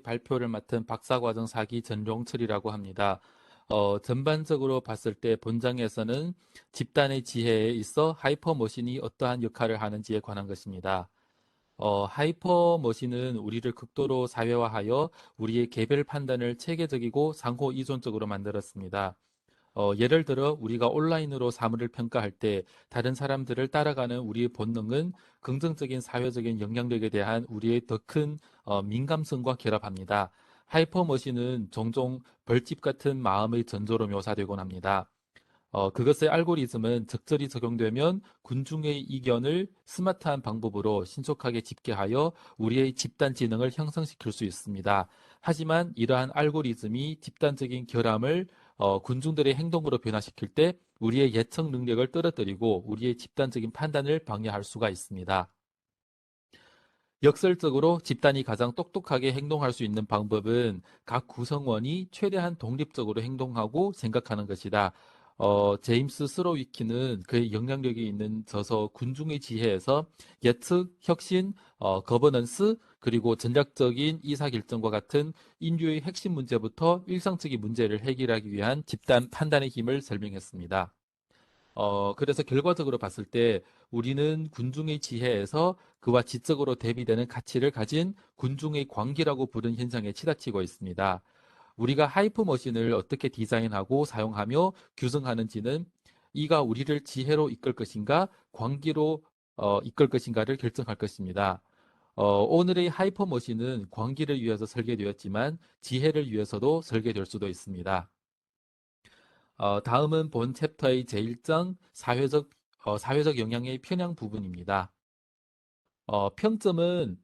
발표를 맡은 박사과정 4기 전종철이라고 합니다. 전반적으로 봤을 때 본장에서는 집단의 지혜에 있어 하이퍼머신이 어떠한 역할을 하는지에 관한 것입니다. 하이퍼머신은 우리를 극도로 사회화하여 우리의 개별 판단을 체계적이고 상호 이존적으로 만들었습니다. 예를 들어 우리가 온라인으로 사물을 평가할 때 다른 사람들을 따라가는 우리의 본능은 긍정적인 사회적인 영향력에 대한 우리의 더 큰 민감성과 결합합니다. 하이퍼머신은 종종 벌집 같은 마음의 전조로 묘사되곤 합니다. 그것의 알고리즘은 적절히 적용되면 군중의 이견을 스마트한 방법으로 신속하게 집계하여 우리의 집단 지능을 형성시킬 수 있습니다. 하지만 이러한 알고리즘이 집단적인 결함을 군중들의 행동으로 변화시킬 때 우리의 예측 능력을 떨어뜨리고 우리의 집단적인 판단을 방해할 수가 있습니다. 역설적으로 집단이 가장 똑똑하게 행동할 수 있는 방법은 각 구성원이 최대한 독립적으로 행동하고 생각하는 것이다. 제임스 스로위키는 그의 영향력이 있는 저서 군중의 지혜에서 예측, 혁신, 거버넌스, 그리고 전략적인 의사결정과 같은 인류의 핵심 문제부터 일상적인 문제를 해결하기 위한 집단 판단의 힘을 설명했습니다. 그래서 결과적으로 봤을 때 우리는 군중의 지혜에서 그와 지적으로 대비되는 가치를 가진 군중의 광기라고 부른 현상에 치닫히고 있습니다. 우리가 하이퍼머신을 어떻게 디자인하고 사용하며 규정하는지는 이가 우리를 지혜로 이끌 것인가 광기로 이끌 것인가를 결정할 것입니다. 오늘의 하이퍼머신은 광기를 위해서 설계되었지만 지혜를 위해서도 설계될 수도 있습니다. 다음은 본 챕터의 제1장 사회적 영향의 편향 부분입니다. 평점은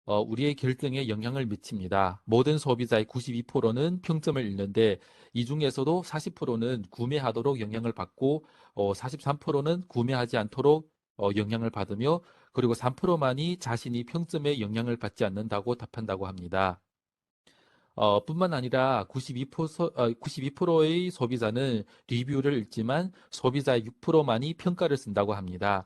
우리의 결정에 영향을 미칩니다. 모든 소비자의 92%는 평점을 읽는데 이 중에서도 40%는 구매하도록 영향을 받고 43%는 구매하지 않도록 영향을 받으며 그리고 3%만이 자신이 평점에 영향을 받지 않는다고 답한다고 합니다. 뿐만 아니라 92%의 소비자는 리뷰를 읽지만 소비자의 6%만이 평가를 쓴다고 합니다.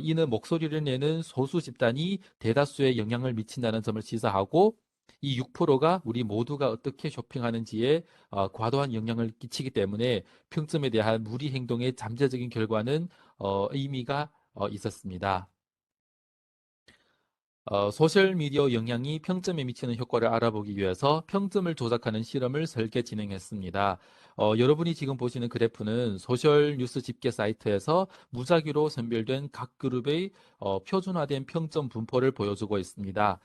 이는 목소리를 내는 소수 집단이 대다수에 영향을 미친다는 점을 시사하고 이 6%가 우리 모두가 어떻게 쇼핑하는지에 과도한 영향을 끼치기 때문에 평점에 대한 무리 행동의 잠재적인 결과는 의미가 있었습니다. 소셜미디어 영향이 평점에 미치는 효과를 알아보기 위해서 평점을 조작하는 실험을 설계 진행했습니다. 여러분이 지금 보시는 그래프는 소셜 뉴스 집계 사이트에서 무작위로 선별된 각 그룹의 표준화된 평점 분포를 보여주고 있습니다.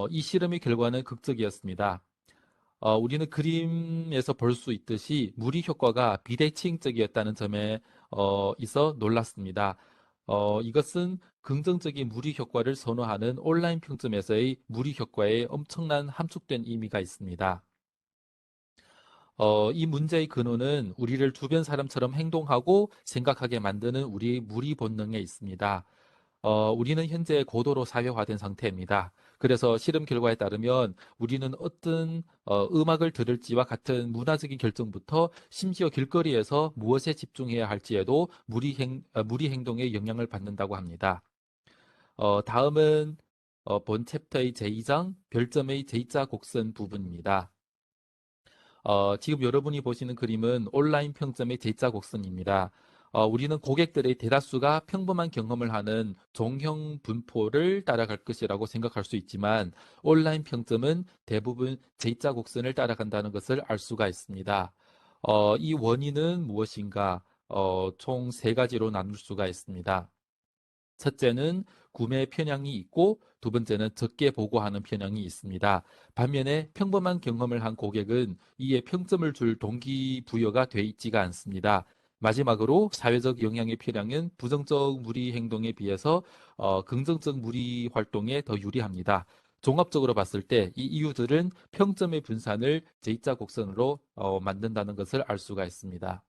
이 실험의 결과는 극적이었습니다. 우리는 그림에서 볼 수 있듯이 무리 효과가 비대칭적이었다는 점에 있어 놀랐습니다. 이것은 긍정적인 무리 효과를 선호하는 온라인 평점에서의 무리 효과에 엄청난 함축된 의미가 있습니다. 이 문제의 근원은 우리를 주변 사람처럼 행동하고 생각하게 만드는 우리의 무리 본능에 있습니다. 우리는 현재 고도로 사회화된 상태입니다. 그래서 실험 결과에 따르면 우리는 어떤 음악을 들을지와 같은 문화적인 결정부터 심지어 길거리에서 무엇에 집중해야 할지에도 무리 행동에 영향을 받는다고 합니다. 다음은 본 챕터의 제2장 별점의 J자 곡선 부분입니다. 지금 여러분이 보시는 그림은 온라인 평점의 J자 곡선입니다. 우리는 고객들의 대다수가 평범한 경험을 하는 종형 분포를 따라갈 것이라고 생각할 수 있지만 온라인 평점은 대부분 J자 곡선을 따라간다는 것을 알 수가 있습니다. 이 원인은 무엇인가? 총 세 가지로 나눌 수가 있습니다. 첫째는 구매 편향이 있고 두 번째는 적게 보고하는 편향이 있습니다. 반면에 평범한 경험을 한 고객은 이에 평점을 줄 동기부여가 돼 있지가 않습니다. 마지막으로 사회적 영향의 편향은 부정적 무리 행동에 비해서 긍정적 무리 활동에 더 유리합니다. 종합적으로 봤을 때 이 이유들은 평점의 분산을 J자 곡선으로 만든다는 것을 알 수가 있습니다.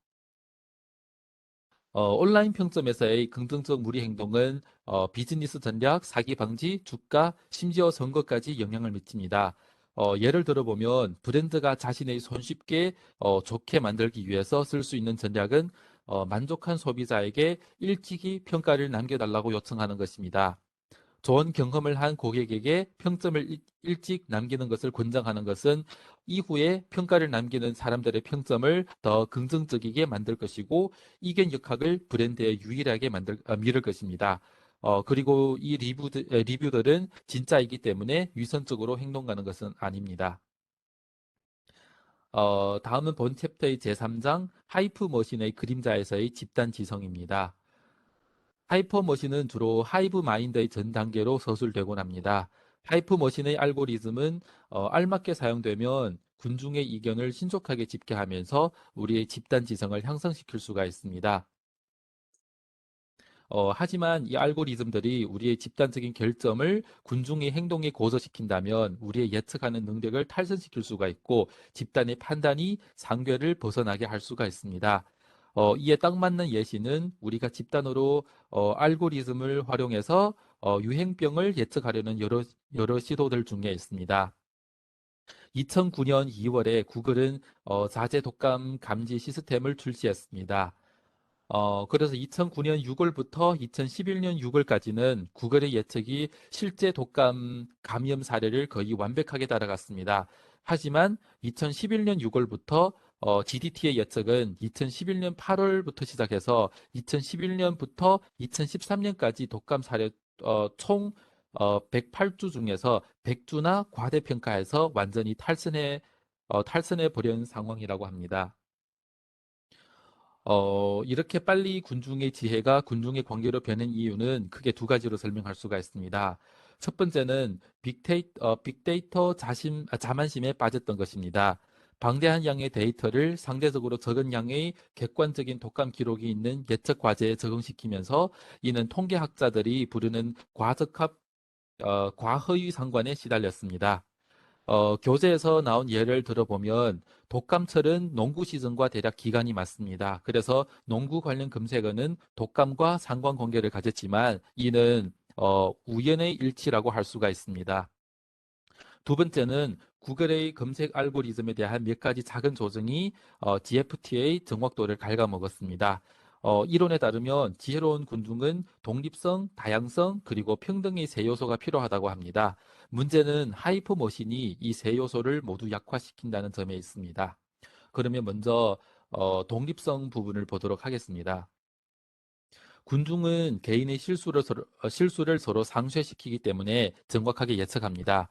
온라인 평점에서의 긍정적 무리 행동은 비즈니스 전략, 사기 방지, 주가, 심지어 선거까지 영향을 미칩니다. 예를 들어보면 브랜드가 자신의 손쉽게 좋게 만들기 위해서 쓸 수 있는 전략은 만족한 소비자에게 일찍이 평가를 남겨달라고 요청하는 것입니다. 좋은 경험을 한 고객에게 평점을 일찍 남기는 것을 권장하는 것은 이후에 평가를 남기는 사람들의 평점을 더 긍정적이게 만들 것이고 이견 역학을 브랜드에 유일하게 밀을 것입니다. 그리고 이 리뷰들은 진짜이기 때문에 위선적으로 행동하는 것은 아닙니다. 다음은 본 챕터의 제3장 하이프 머신의 그림자에서의 집단 지성입니다. 하이퍼 머신은 주로 하이브 마인드의 전 단계로 서술되곤 합니다. 하이프 머신의 알고리즘은 알맞게 사용되면 군중의 의견을 신속하게 집계하면서 우리의 집단 지성을 향상시킬 수가 있습니다. 하지만 이 알고리즘들이 우리의 집단적인 결점을 군중의 행동에 고소시킨다면 우리의 예측하는 능력을 탈선시킬 수가 있고 집단의 판단이 상궤를 벗어나게 할 수가 있습니다. 이에 딱 맞는 예시는 우리가 집단으로 알고리즘을 활용해서 유행병을 예측하려는 여러 시도들 중에 있습니다. 2009년 2월에 구글은 자체 독감 감지 시스템을 출시했습니다. 그래서 2009년 6월부터 2011년 6월까지는 구글의 예측이 실제 독감 감염 사례를 거의 완벽하게 따라갔습니다. 하지만 2011년 6월부터 GDT의 예측은 2011년 8월부터 시작해서 2011년부터 2013년까지 독감 사례 총 108주 중에서 100주나 과대평가해서 완전히 탈선해 버린 상황이라고 합니다. 이렇게 빨리 군중의 지혜가 군중의 관계로 변한 이유는 크게 두 가지로 설명할 수가 있습니다. 첫 번째는 빅데이터 자만심에 빠졌던 것입니다. 방대한 양의 데이터를 상대적으로 적은 양의 객관적인 독감 기록이 있는 예측 과제에 적응시키면서 이는 통계학자들이 부르는 과허위 상관에 시달렸습니다. 교재에서 나온 예를 들어보면 독감철은 농구 시즌과 대략 기간이 맞습니다. 그래서 농구 관련 검색어는 독감과 상관관계를 가졌지만 이는 우연의 일치라고 할 수가 있습니다. 두 번째는 구글의 검색 알고리즘에 대한 몇 가지 작은 조정이 GFT의 정확도를 갉아먹었습니다. 이론에 따르면 지혜로운 군중은 독립성, 다양성, 그리고 평등의 세 요소가 필요하다고 합니다. 문제는 하이퍼머신이 이 세 요소를 모두 약화시킨다는 점에 있습니다. 그러면 먼저 독립성 부분을 보도록 하겠습니다. 군중은 개인의 실수를 서로 상쇄시키기 때문에 정확하게 예측합니다.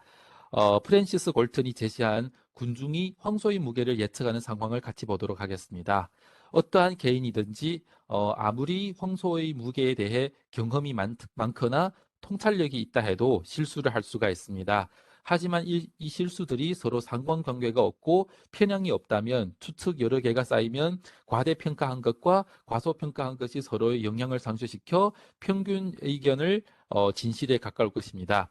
프랜시스 골튼이 제시한 군중이 황소의 무게를 예측하는 상황을 같이 보도록 하겠습니다. 어떠한 개인이든지 아무리 황소의 무게에 대해 경험이 많거나 통찰력이 있다 해도 실수를 할 수가 있습니다. 하지만 이 실수들이 서로 상관관계가 없고 편향이 없다면 추측 여러 개가 쌓이면 과대평가한 것과 과소평가한 것이 서로의 영향을 상쇄시켜 평균 의견을 진실에 가까울 것입니다.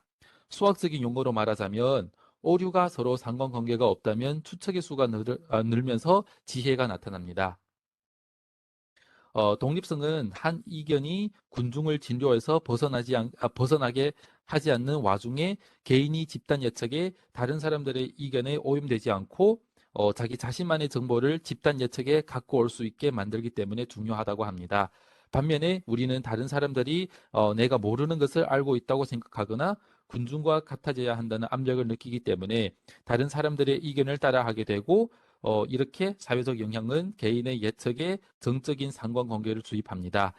수학적인 용어로 말하자면 오류가 서로 상관관계가 없다면 추측의 수가 늘면서 지혜가 나타납니다. 독립성은 한 이견이 군중을 진료에서 벗어나게 하지 않는 와중에 개인이 집단 예측에 다른 사람들의 이견에 오염되지 않고 자기 자신만의 정보를 집단 예측에 갖고 올 수 있게 만들기 때문에 중요하다고 합니다. 반면에 우리는 다른 사람들이 내가 모르는 것을 알고 있다고 생각하거나 군중과 같아져야 한다는 압력을 느끼기 때문에 다른 사람들의 의견을 따라하게 되고 이렇게 사회적 영향은 개인의 예측에 정적인 상관관계를 주입합니다.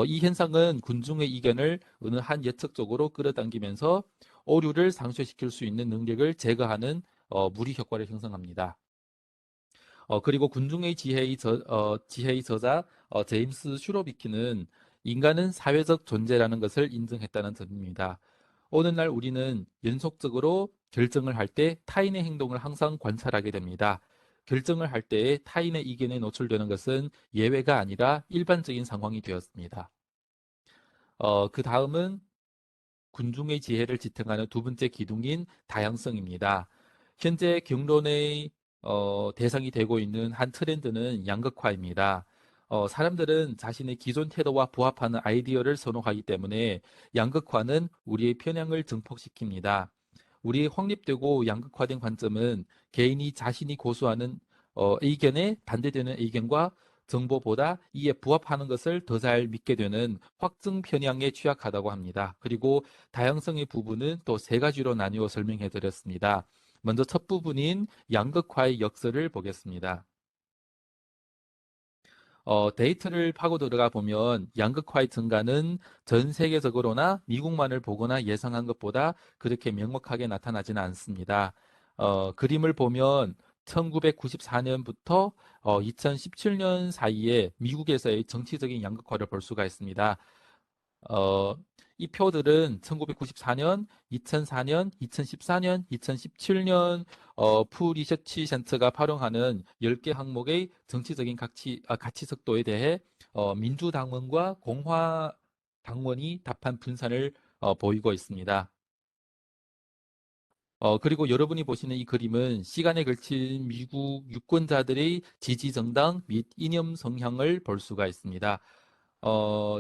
이 현상은 군중의 의견을 어느 한 예측 쪽으로 끌어당기면서 오류를 상쇄시킬 수 있는 능력을 제거하는 무리 효과를 형성합니다. 그리고 군중의 지혜의 저자 제임스 슈로비키는 인간은 사회적 존재라는 것을 인정했다는 점입니다. 어느 날 우리는 연속적으로 결정을 할 때 타인의 행동을 항상 관찰하게 됩니다. 결정을 할 때에 타인의 의견에 노출되는 것은 예외가 아니라 일반적인 상황이 되었습니다. 그 다음은 군중의 지혜를 지탱하는 두 번째 기둥인 다양성입니다. 현재 경론의 대상이 되고 있는 한 트렌드는 양극화입니다. 사람들은 자신의 기존 태도와 부합하는 아이디어를 선호하기 때문에 양극화는 우리의 편향을 증폭시킵니다. 우리의 확립되고 양극화된 관점은 개인이 자신이 고수하는 의견에 반대되는 의견과 정보보다 이에 부합하는 것을 더 잘 믿게 되는 확증 편향에 취약하다고 합니다. 그리고 다양성의 부분은 또 세 가지로 나뉘어 설명해 드렸습니다. 먼저 첫 부분인 양극화의 역설을 보겠습니다. 데이터를 파고 들어가 보면 양극화의 증가는 전 세계적으로나 미국만을 보거나 예상한 것보다 그렇게 명확하게 나타나지는 않습니다. 그림을 보면 1994년부터 2017년 사이에 미국에서의 정치적인 양극화를 볼 수가 있습니다. 어, 이 표들은 1994년, 2004년, 2014년, 2017년 푸 리서치 센터가 활용하는 10개 항목의 정치적인 가치석도에 대해 민주당원과 공화당원이 답한 분산을 보이고 있습니다. 그리고 여러분이 보시는 이 그림은 시간에 걸친 미국 유권자들의 지지 정당 및 이념 성향을 볼 수가 있습니다.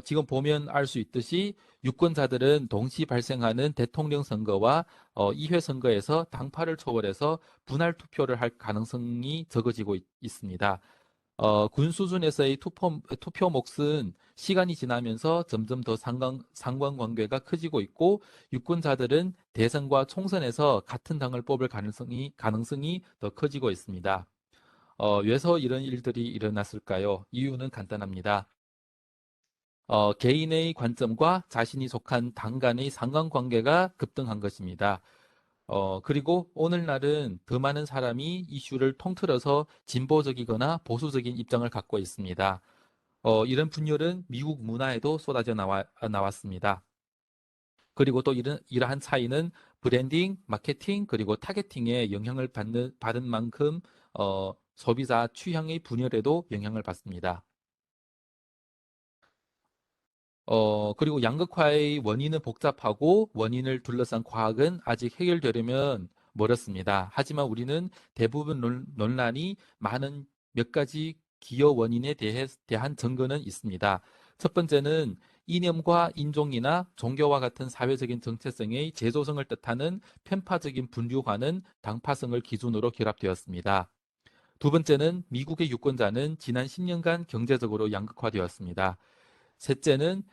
지금 보면 알 수 있듯이 유권자들은 동시 발생하는 대통령 선거와 의회 선거에서 당파를 초월해서 분할 투표를 할 가능성이 적어지고 있습니다. 군 수준에서의 투표 몫은 시간이 지나면서 점점 더 상관관계가 커지고 있고 유권자들은 대선과 총선에서 같은 당을 뽑을 가능성이 더 커지고 있습니다. 왜서 이런 일들이 일어났을까요? 이유는 간단합니다. 개인의 관점과 자신이 속한 당 간의 상관관계가 급등한 것입니다. 그리고 오늘날은 더 많은 사람이 이슈를 통틀어서 진보적이거나 보수적인 입장을 갖고 있습니다. 이런 분열은 미국 문화에도 쏟아져 나왔습니다. 그리고 또 이러한 차이는 브랜딩, 마케팅, 그리고 타겟팅에 영향을 받은 만큼 소비자 취향의 분열에도 영향을 받습니다. 그리고 양극화의 원인은 복잡하고 원인을 둘러싼 과학은 아직 해결되려면 멀었습니다. 하지만 우리는 대부분 논란이 많은 몇 가지 기여 원인에 대한 증거는 있습니다. 첫 번째는 이념과 인종이나 종교와 같은 사회적인 정체성의 재조성을 뜻하는 편파적인 분류화는 당파성을 기준으로 결합되었습니다. 두 번째는 미국의 유권자는 지난 10년간 경제적으로 양극화되었습니다. 셋째는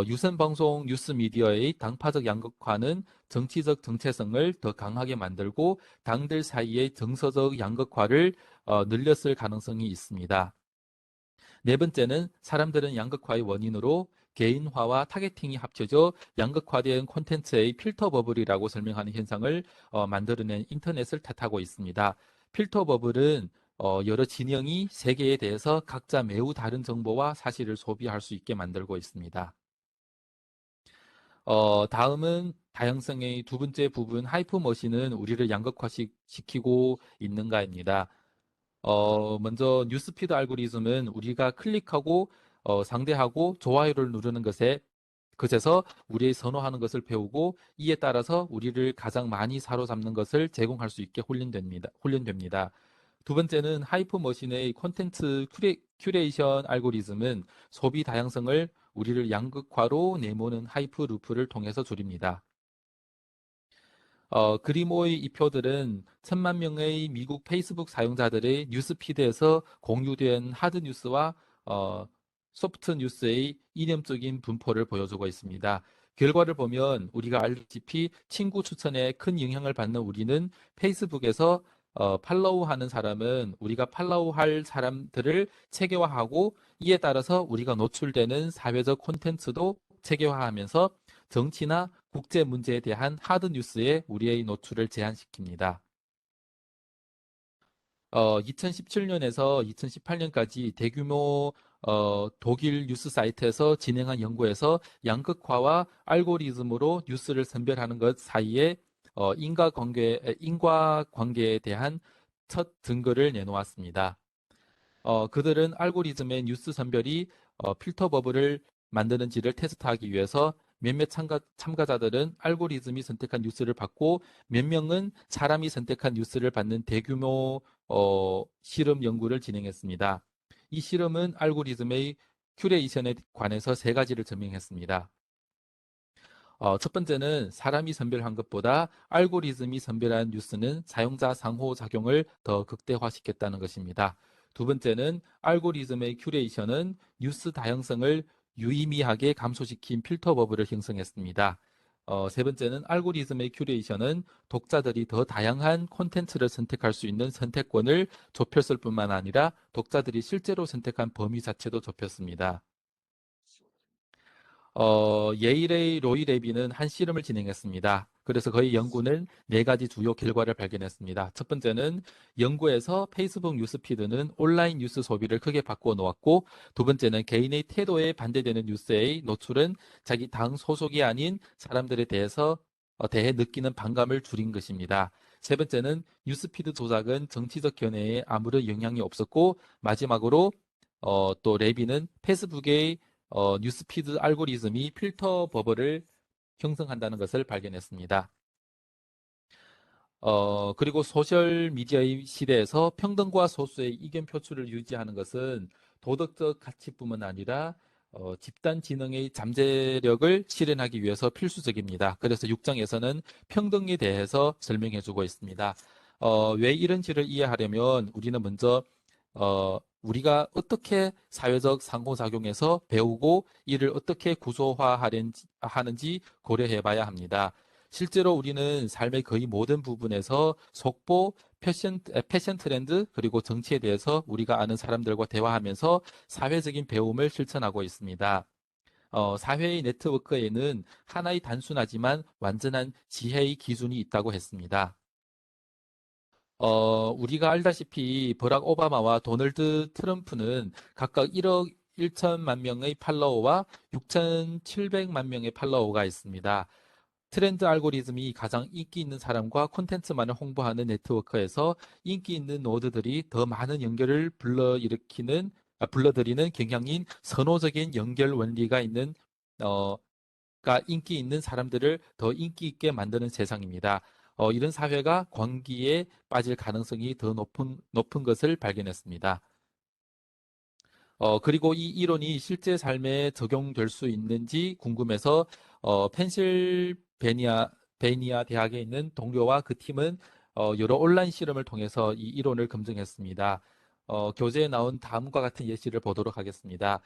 유선 방송 뉴스 미디어의 당파적 양극화는 정치적 정체성을 더 강하게 만들고 당들 사이의 정서적 양극화를 늘렸을 가능성이 있습니다. 네 번째는 사람들은 양극화의 원인으로 개인화와 타겟팅이 합쳐져 양극화된 콘텐츠의 필터 버블이라고 설명하는 현상을 만들어낸 인터넷을 탓하고 있습니다. 필터 버블은 여러 진영이 세계에 대해서 각자 매우 다른 정보와 사실을 소비할 수 있게 만들고 있습니다. 다음은 다양성의 두 번째 부분, 하이퍼머신은 우리를 양극화시키고 있는가입니다. 먼저 뉴스피드 알고리즘은 우리가 클릭하고 상대하고 좋아요를 누르는 것에서 우리의 선호하는 것을 배우고 이에 따라서 우리를 가장 많이 사로잡는 것을 제공할 수 있게 훈련됩니다. 두 번째는 하이퍼머신의 콘텐츠 큐레이션 알고리즘은 소비 다양성을 우리를 양극화로 내모는 하이퍼 루프를 통해서 줄입니다. 그리모의 이 표들은 1,000만 명의 미국 페이스북 사용자들의 뉴스피드에서 공유된 하드뉴스와 소프트뉴스의 이념적인 분포를 보여주고 있습니다. 결과를 보면 우리가 알다시피 친구 추천에 큰 영향을 받는 우리는 페이스북에서 팔로우하는 사람은 우리가 팔로우할 사람들을 체계화하고 이에 따라서 우리가 노출되는 사회적 콘텐츠도 체계화하면서 정치나 국제 문제에 대한 하드 뉴스에 우리의 노출을 제한시킵니다. 2017년에서 2018년까지 대규모 독일 뉴스 사이트에서 진행한 연구에서 양극화와 알고리즘으로 뉴스를 선별하는 것 사이에 인과관계에 대한 첫 증거를 내놓았습니다. 그들은 알고리즘의 뉴스 선별이 필터 버블을 만드는지를 테스트하기 위해서 몇몇 참가자들은 알고리즘이 선택한 뉴스를 받고 몇 명은 사람이 선택한 뉴스를 받는 대규모 실험 연구를 진행했습니다. 이 실험은 알고리즘의 큐레이션에 관해서 세 가지를 증명했습니다. 첫 번째는 사람이 선별한 것보다 알고리즘이 선별한 뉴스는 사용자 상호작용을 더 극대화시켰다는 것입니다. 두 번째는 알고리즘의 큐레이션은 뉴스 다양성을 유의미하게 감소시킨 필터 버블을 형성했습니다. 세 번째는 알고리즘의 큐레이션은 독자들이 더 다양한 콘텐츠를 선택할 수 있는 선택권을 좁혔을 뿐만 아니라 독자들이 실제로 선택한 범위 자체도 좁혔습니다. 예일의 로이 레비는 한 실험을 진행했습니다. 그래서 그의 연구는 네 가지 주요 결과를 발견했습니다. 첫 번째는 연구에서 페이스북 뉴스피드는 온라인 뉴스 소비를 크게 바꾸어 놓았고, 두 번째는 개인의 태도에 반대되는 뉴스의 노출은 자기 당 소속이 아닌 사람들에 대해 느끼는 반감을 줄인 것입니다. 세 번째는 뉴스피드 조작은 정치적 견해에 아무런 영향이 없었고, 마지막으로 또 레비는 페이스북의 뉴스피드 알고리즘이 필터 버블을 형성한다는 것을 발견했습니다. 그리고 소셜미디어의 시대에서 평등과 소수의 이견 표출을 유지하는 것은 도덕적 가치뿐만 아니라 집단 지능의 잠재력을 실현하기 위해서 필수적입니다. 그래서 6장에서는 평등에 대해서 설명해 주고 있습니다. 왜 이런지를 이해하려면 우리는 먼저 우리가 어떻게 사회적 상호작용에서 배우고 이를 어떻게 구조화하는지 고려해 봐야 합니다. 실제로 우리는 삶의 거의 모든 부분에서 속보, 패션 트렌드, 그리고 정치에 대해서 우리가 아는 사람들과 대화하면서 사회적인 배움을 실천하고 있습니다. 사회의 네트워크에는 하나의 단순하지만 완전한 지혜의 기준이 있다고 했습니다. 우리가 알다시피 버락 오바마와 도널드 트럼프는 각각 1억 1천만 명의 팔로워와 6,700만 명의 팔로워가 있습니다. 트렌드 알고리즘이 가장 인기 있는 사람과 콘텐츠만을 홍보하는 네트워크에서 인기 있는 노드들이 더 많은 연결을 불러들이는 경향인 선호적인 연결 원리가 있는 어, 가 인기 있는 사람들을 더 인기 있게 만드는 세상입니다. 이런 사회가 광기에 빠질 가능성이 더 높은 것을 발견했습니다. 그리고 이 이론이 실제 삶에 적용될 수 있는지 궁금해서 펜실베니아 대학에 있는 동료와 그 팀은 여러 온라인 실험을 통해서 이 이론을 검증했습니다. 교재에 나온 다음과 같은 예시를 보도록 하겠습니다.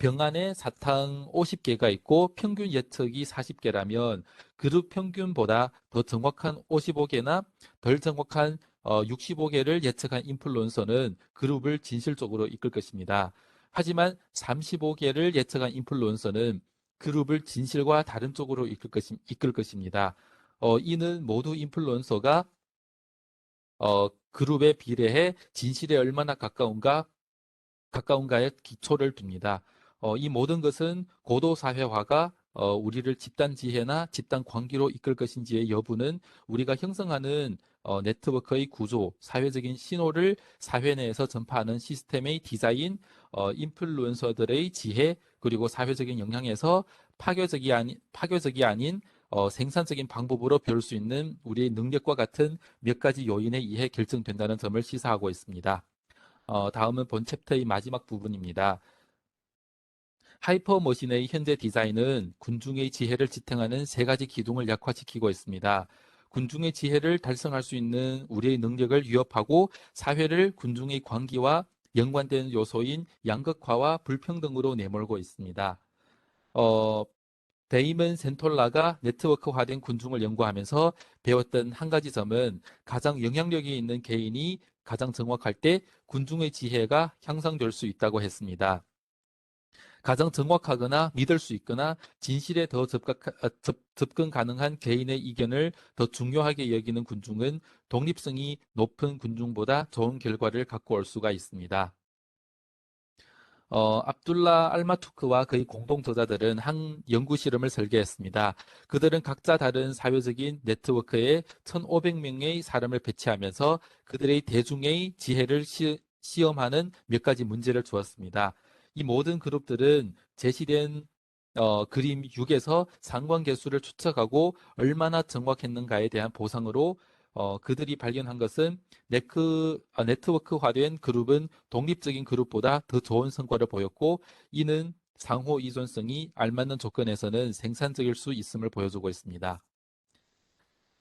병 안에 사탕 50개가 있고 평균 예측이 40개라면 그룹 평균보다 더 정확한 55개나 덜 정확한 65개를 예측한 인플루언서는 그룹을 진실적으로 이끌 것입니다. 하지만 35개를 예측한 인플루언서는 그룹을 진실과 다른 쪽으로 이끌 것입니다. 이는 모두 인플루언서가 그룹에 비례해 진실에 얼마나 가까운가에 기초를 둡니다. 이 모든 것은 고도 사회화가 우리를 집단 지혜나 집단 관계로 이끌 것인지의 여부는 우리가 형성하는 네트워크의 구조, 사회적인 신호를 사회 내에서 전파하는 시스템의 디자인, 인플루언서들의 지혜, 그리고 사회적인 영향에서 파괴적이 아닌 생산적인 방법으로 배울 수 있는 우리의 능력과 같은 몇 가지 요인에 의해 결정된다는 점을 시사하고 있습니다. 다음은 본 챕터의 마지막 부분입니다. 하이퍼머신의 현재 디자인은 군중의 지혜를 지탱하는 세 가지 기둥을 약화시키고 있습니다. 군중의 지혜를 달성할 수 있는 우리의 능력을 위협하고 사회를 군중의 관계와 연관된 요소인 양극화와 불평등으로 내몰고 있습니다. 어, 데이먼 센톨라가 네트워크화된 군중을 연구하면서 배웠던 한 가지 점은 가장 영향력이 있는 개인이 가장 정확할 때 군중의 지혜가 향상될 수 있다고 했습니다. 가장 정확하거나 믿을 수 있거나 진실에 더 접근 가능한 개인의 의견을 더 중요하게 여기는 군중은 독립성이 높은 군중보다 좋은 결과를 갖고 올 수가 있습니다. 압둘라 알마투크와 그의 공동 저자들은 한 연구 실험을 설계했습니다. 그들은 각자 다른 사회적인 네트워크에 1,500명의 사람을 배치하면서 그들의 대중의 지혜를 시험하는 몇 가지 문제를 주었습니다. 이 모든 그룹들은 제시된 그림 6에서 상관계수를 추측하고 얼마나 정확했는가에 대한 보상으로 그들이 발견한 것은 네트워크화된 그룹은 독립적인 그룹보다 더 좋은 성과를 보였고 이는 상호依存성이 알맞는 조건에서는 생산적일 수 있음을 보여주고 있습니다.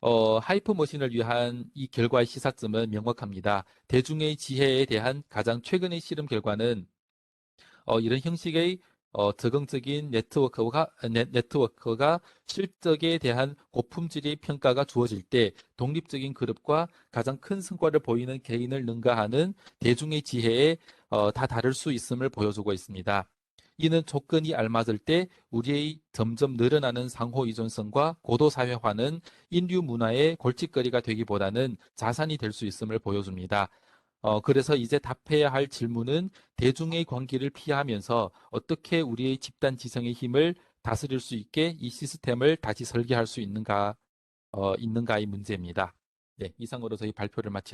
하이퍼머신을 위한 이 결과의 시사점은 명확합니다. 대중의 지혜에 대한 가장 최근의 실험 결과는 이런 형식의 적응적인 네트워크가 실적에 대한 고품질의 평가가 주어질 때 독립적인 그룹과 가장 큰 성과를 보이는 개인을 능가하는 대중의 지혜에 다 다를 수 있음을 보여주고 있습니다. 이는 조건이 알맞을 때 우리의 점점 늘어나는 상호 의존성과 고도 사회화는 인류 문화의 골칫거리가 되기보다는 자산이 될 수 있음을 보여줍니다. 그래서 이제 답해야 할 질문은 대중의 관계를 피하면서 어떻게 우리의 집단 지성의 힘을 다스릴 수 있게 이 시스템을 다시 설계할 수 있는가의 문제입니다. 네, 이상으로 저희 발표를 마치도록